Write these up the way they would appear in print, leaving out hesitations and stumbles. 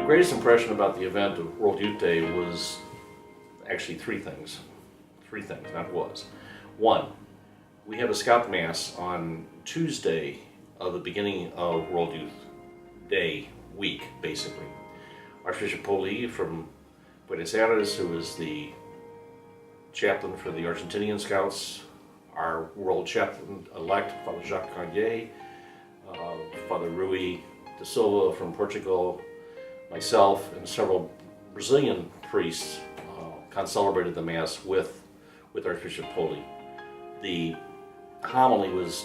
The greatest impression about the event of World Youth Day was actually three things, not was. One, we had a Scout Mass on Tuesday of the beginning of World Youth Day week, basically. Archbishop Poli from Buenos Aires, who is the chaplain for the Argentinian Scouts, our world chaplain-elect, Father Jacques Carnier, Father Rui da Silva from Portugal, myself, and several Brazilian priests concelebrated the Mass with Archbishop Poli. The homily was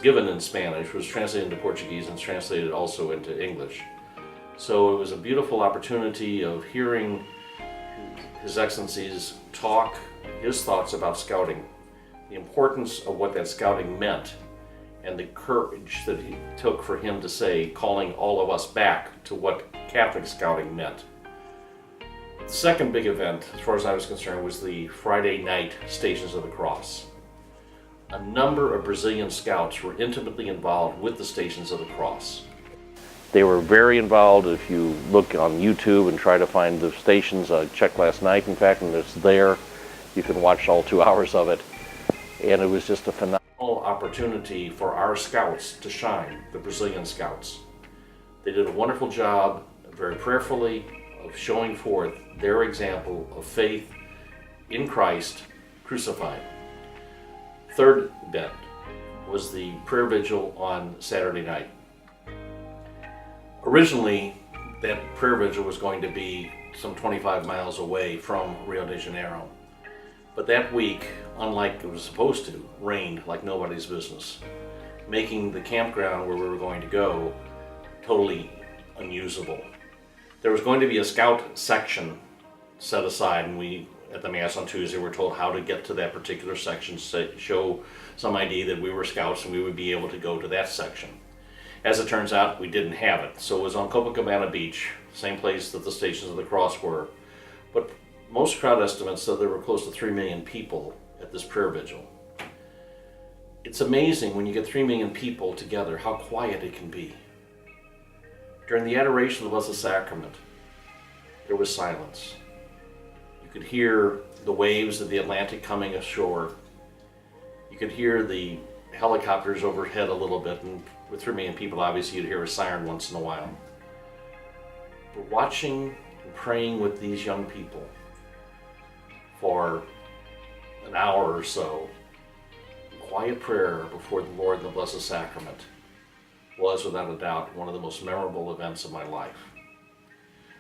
given in Spanish, was translated into Portuguese, and translated also into English. So it was a beautiful opportunity of hearing His Excellency's talk, his thoughts about scouting, the importance of what that scouting meant, and the courage that he took for him to say, calling all of us back to what Catholic scouting meant. The second big event, as far as I was concerned, was the Friday night Stations of the Cross. A number of Brazilian scouts were intimately involved with the Stations of the Cross. They were very involved. If you look on YouTube and try to find the stations, I checked last night, in fact, and it's there. You can watch all 2 hours of it. And it was just a phenomenal opportunity for our scouts to shine, the Brazilian scouts. They did a wonderful job, very prayerfully, of showing forth their example of faith in Christ crucified. Third event was the prayer vigil on Saturday night. Originally, that prayer vigil was going to be some 25 miles away from Rio de Janeiro. But that week, unlike it was supposed to, rained like nobody's business, making the campground where we were going to go totally unusable. There was going to be a scout section set aside, and we, at the Mass on Tuesday, were told how to get to that particular section, show some ID that we were scouts and we would be able to go to that section. As it turns out, we didn't have it. So it was on Copacabana Beach, same place that the Stations of the Cross were. But most crowd estimates said there were close to 3 million people at this prayer vigil. It's amazing when you get 3 million people together how quiet it can be. During the adoration of the Blessed Sacrament, there was silence. You could hear the waves of the Atlantic coming ashore. You could hear the helicopters overhead a little bit, and with 3 million people, obviously you'd hear a siren once in a while. But watching and praying with these young people for an hour or so, quiet prayer before the Lord in the Blessed Sacrament, was without a doubt one of the most memorable events of my life.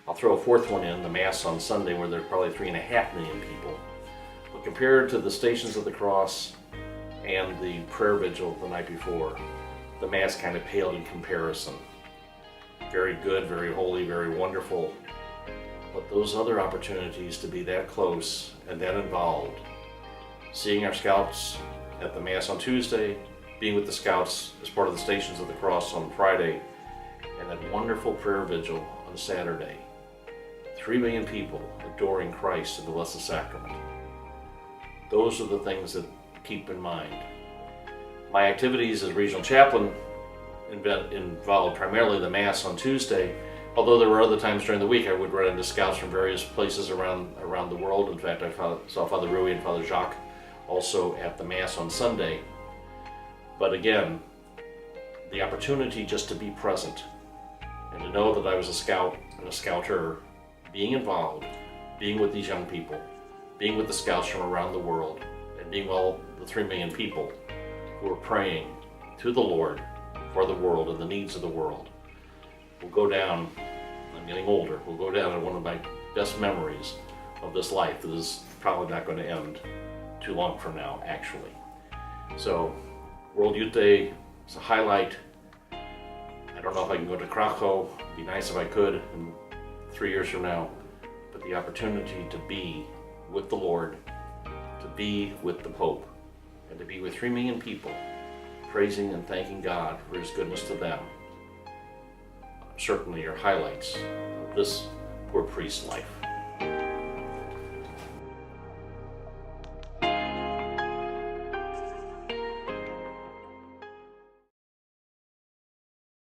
I'll throw a fourth one in, the Mass on Sunday, where there's probably 3.5 million people. But compared to the Stations of the Cross and the prayer vigil the night before, the Mass kind of paled in comparison. Very good, very holy, very wonderful. But those other opportunities to be that close and that involved, seeing our scouts at the Mass on Tuesday, being with the scouts as part of the Stations of the Cross on Friday, and that wonderful prayer vigil on Saturday. 3 million people adoring Christ in the Blessed Sacrament. Those are the things that keep in mind. My activities as regional chaplain involved primarily the Mass on Tuesday, although there were other times during the week I would run into scouts from various places around the world. In fact, I saw Father Rui and Father Jacques also at the Mass on Sunday. But again, the opportunity just to be present and to know that I was a scout and a scouter, being involved, being with these young people, being with the scouts from around the world, and being all the 3 million people who are praying to the Lord for the world and the needs of the world, will go down, I'm getting older, will go down in one of my best memories of this life that is probably not going to end too long from now, actually. So, World Youth Day is a highlight. I don't know if I can go to Krakow. It'd be nice if I could in 3 years from now. But the opportunity to be with the Lord, to be with the Pope, and to be with 3 million people, praising and thanking God for His goodness to them, certainly are highlights of this poor priest's life.